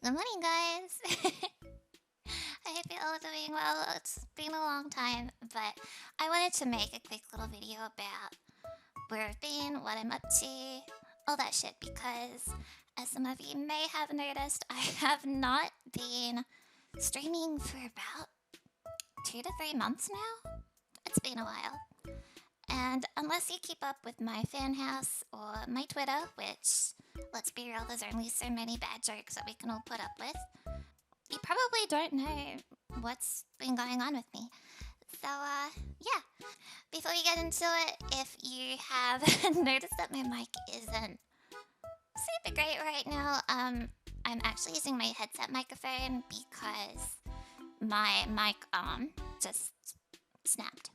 Good morning, guys. I hope you're all doing well. It's been a long time, but I wanted to make a quick little video about where I've been, what I'm up to, all that shit, because as some of you may have noticed, I have not been streaming for about 2 to 3 months now. It's been a while. And unless you keep up with my fan house or my Twitter, which, let's be real, there's only so many bad jokes that we can all put up with, you probably don't know what's been going on with me. So, yeah. Before we get into it, if you have noticed that my mic isn't super great right now, I'm actually using my headset microphone because my mic arm just snapped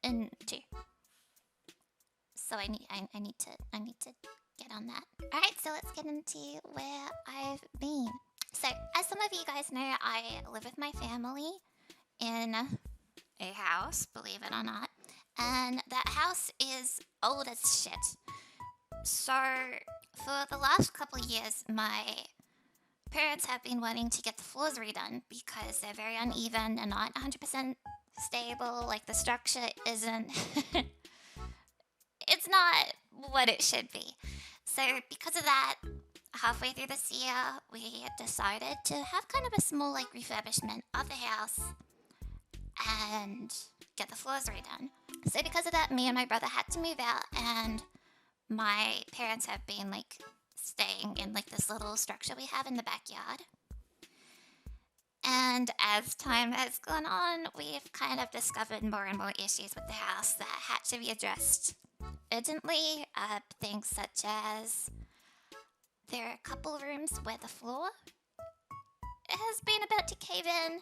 in two. So I need to get on that. All right, so let's get into where I've been. So, as some of you guys know, I live with my family in a house, believe it or not. And that house is old as shit. So, for the last couple of years, my parents have been wanting to get the floors redone because they're very uneven and not 100% stable. Like, the structure isn't... it's not what it should be. So, because of that, halfway through this year, we decided to have kind of a small, like, refurbishment of the house and get the floors redone. So because of that, me and my brother had to move out, and my parents have been, like, staying in, like, this little structure we have in the backyard. And as time has gone on, we've kind of discovered more and more issues with the house that had to be addressed urgently. Things such as there are a couple rooms where the floor has been about to cave in.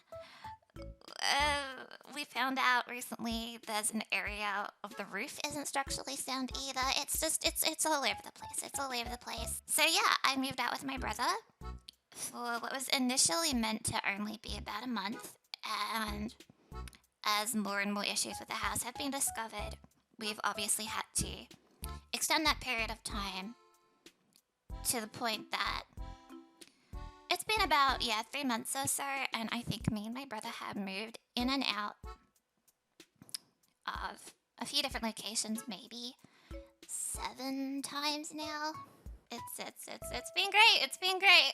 We found out recently there's an area of the roof isn't structurally sound either. It's all over the place. It's all over the place. So yeah, I moved out with my brother for what was initially meant to only be about a month. And as more and more issues with the house have been discovered, we've obviously had to extend that period of time to the point that it's been about, 3 months or so, and I think me and my brother have moved in and out of a few different locations, maybe 7 times now. It's been great. It's been great.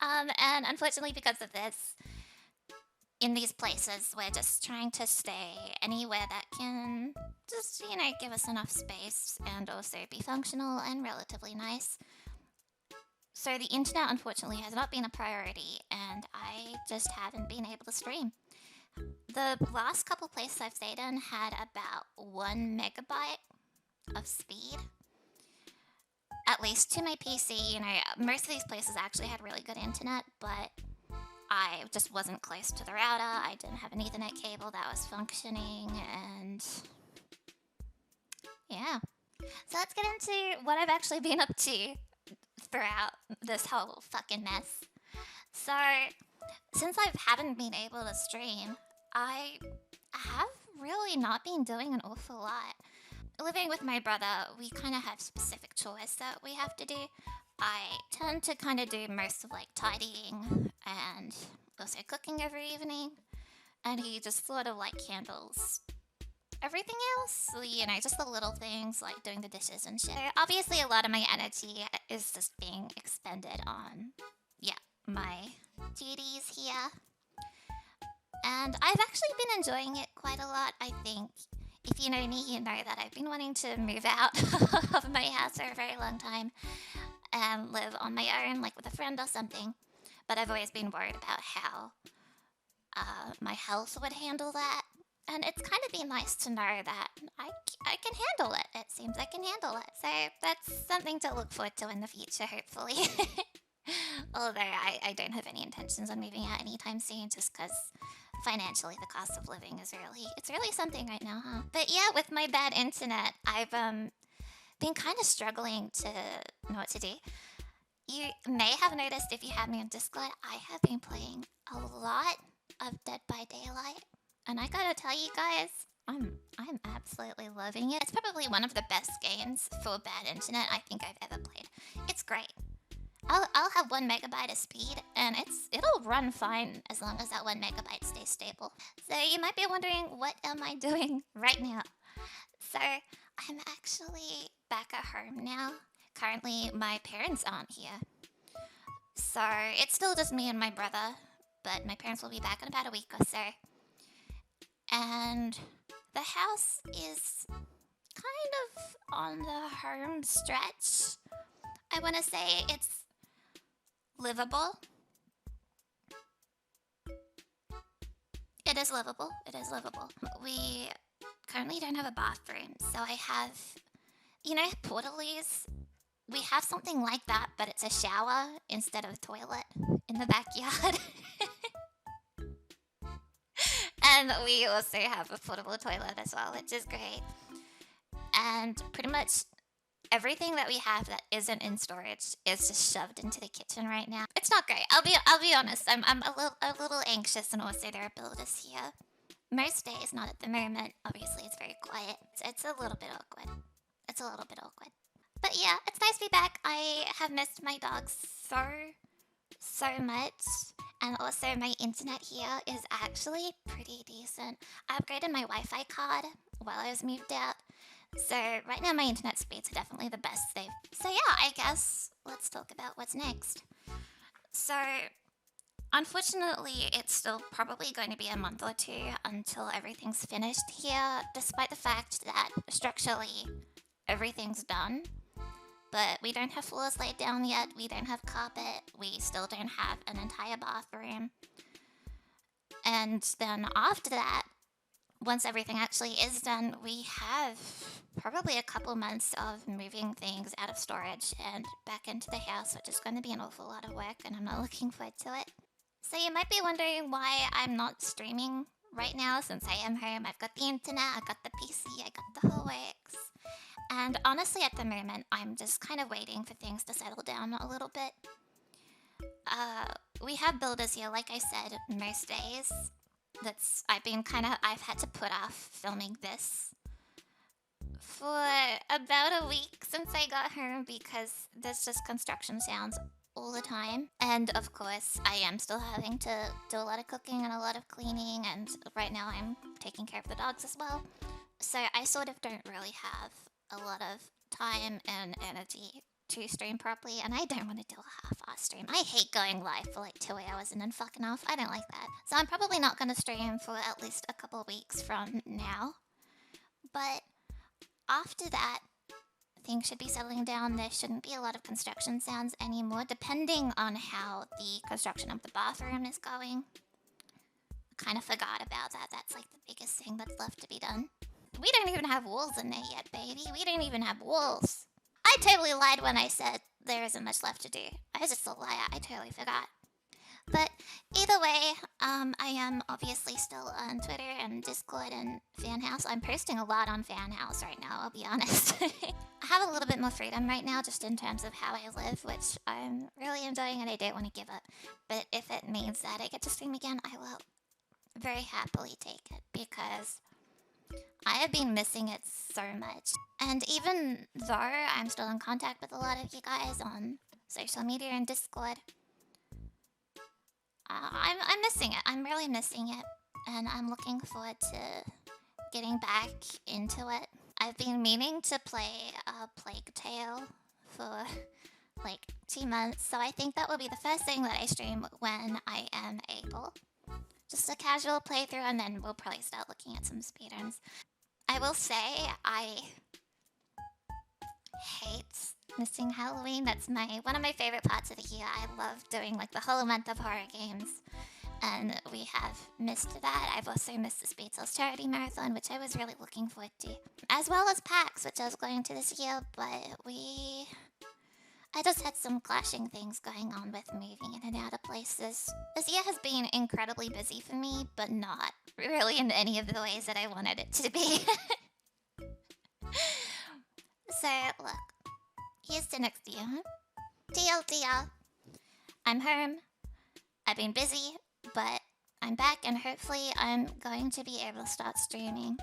And unfortunately, because of this, in these places, we're just trying to stay anywhere that can just, give us enough space and also be functional and relatively nice. So the internet, unfortunately, has not been a priority, and I just haven't been able to stream. The last couple places I've stayed in had about 1 megabyte of speed, at least to my PC. Most of these places actually had really good internet, but I just wasn't close to the router. I didn't have an Ethernet cable that was functioning, and yeah. So let's get into what I've actually been up to throughout this whole fucking mess. So, since I haven't been able to stream, I have really not been doing an awful lot. Living with my brother, we kind of have specific chores that we have to do. I tend to kind of do most of, like, tidying and also cooking every evening, and he just sort of, like, handles everything else, just the little things like doing the dishes and shit. Obviously, a lot of my energy is just being expended on, my duties here. And I've actually been enjoying it quite a lot. I think if you know me, you know that I've been wanting to move out of my house for a very long time and live on my own, like with a friend or something. But I've always been worried about how my health would handle that. And it's kind of been nice to know that I can handle it. It seems I can handle it. So that's something to look forward to in the future, hopefully. Although I don't have any intentions on moving out anytime soon, just because financially the cost of living is really something right now, huh? But yeah, with my bad internet, I've been kind of struggling to know what to do. You may have noticed if you have me on Discord, I have been playing a lot of Dead by Daylight. And I gotta tell you guys, I'm absolutely loving it. It's probably one of the best games for bad internet I think I've ever played. It's great. I'll have 1 megabyte of speed, and it'll run fine as long as that 1 megabyte stays stable. So you might be wondering, what am I doing right now? So I'm actually back at home now. Currently, my parents aren't here, so it's still just me and my brother. But my parents will be back in about a week or so, and the house is kind of on the home stretch. I want to say it's livable. It is livable. It is livable. We currently don't have a bathroom, so I have, portalies. We have something like that, but it's a shower instead of a toilet in the backyard. And we also have a portable toilet as well, which is great. And pretty much everything that we have that isn't in storage is just shoved into the kitchen right now. It's not great. I'll be honest. I'm a little anxious, and also there are builders here. Most days, not at the moment. Obviously, it's very quiet. It's a little bit awkward. It's a little bit awkward. But yeah, it's nice to be back. I have missed my dogs so much. And also, my internet here is actually pretty decent. I upgraded my Wi-Fi card while I was moved out. So right now my internet speeds are definitely the best So yeah, I guess let's talk about what's next. So unfortunately, it's still probably going to be a month or two until everything's finished here, despite the fact that structurally everything's done. But we don't have floors laid down yet, we don't have carpet, we still don't have an entire bathroom. And then after that, once everything actually is done, we have probably a couple months of moving things out of storage and back into the house, which is going to be an awful lot of work, and I'm not looking forward to it. So you might be wondering why I'm not streaming right now, since I am home. I've got the internet, I've got the PC, I got the whole works. And honestly, at the moment, I'm just kind of waiting for things to settle down a little bit. We have builders here, like I said, most days. I've had to put off filming this for about a week since I got home, because there's just construction sounds all the time. And of course, I am still having to do a lot of cooking and a lot of cleaning, and right now I'm taking care of the dogs as well. So I sort of don't really have a lot of time and energy to stream properly, and I don't want to do a half-ass stream. I hate going live for like 2 hours and then fucking off. I don't like that. So I'm probably not going to stream for at least a couple weeks from now. But after that, things should be settling down. There shouldn't be a lot of construction sounds anymore, depending on how the construction of the bathroom is going. Kind of forgot about that. That's like the biggest thing that's left to be done. We don't even have walls in there yet, baby. We don't even have walls. I totally lied when I said there isn't much left to do. I was just a liar. I totally forgot. But either way, I am obviously still on Twitter and Discord and Fanhouse. I'm posting a lot on Fanhouse right now, I'll be honest. I have a little bit more freedom right now, just in terms of how I live, which I'm really enjoying and I don't want to give up. But if it means that I get to stream again, I will very happily take it, because I have been missing it so much. And even though I'm still in contact with a lot of you guys on social media and Discord, I'm missing it. I'm really missing it. And I'm looking forward to getting back into it. I've been meaning to play a Plague Tale for like 2 months, so I think that will be the first thing that I stream when I am able. Just a casual playthrough, and then we'll probably start looking at some speedruns. I will say, I hate missing Halloween. That's one of my favorite parts of the year. I love doing like the whole month of horror games, and we have missed that. I've also missed the Speed Cells Charity Marathon, which I was really looking forward to, as well as PAX, which I was going to this year, but I just had some clashing things going on with moving in and out of places. This year has been incredibly busy for me, but not really in any of the ways that I wanted it to be. So, look. Here's the next year. TLDR. I'm home. I've been busy, but I'm back, and hopefully I'm going to be able to start streaming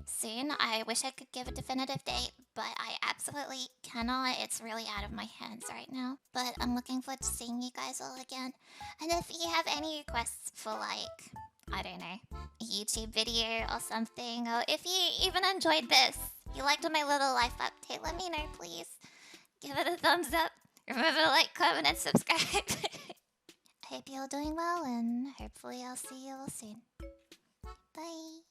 soon. I wish I could give a definitive date, but I absolutely cannot. It's really out of my hands right now. But I'm looking forward to seeing you guys all again. And if you have any requests for, like, I don't know, a YouTube video or something, or if you even enjoyed this, you liked my little life update, let me know, please. Give it a thumbs up. Remember to like, comment, and subscribe. I hope you're all doing well, and hopefully I'll see you all soon. Bye.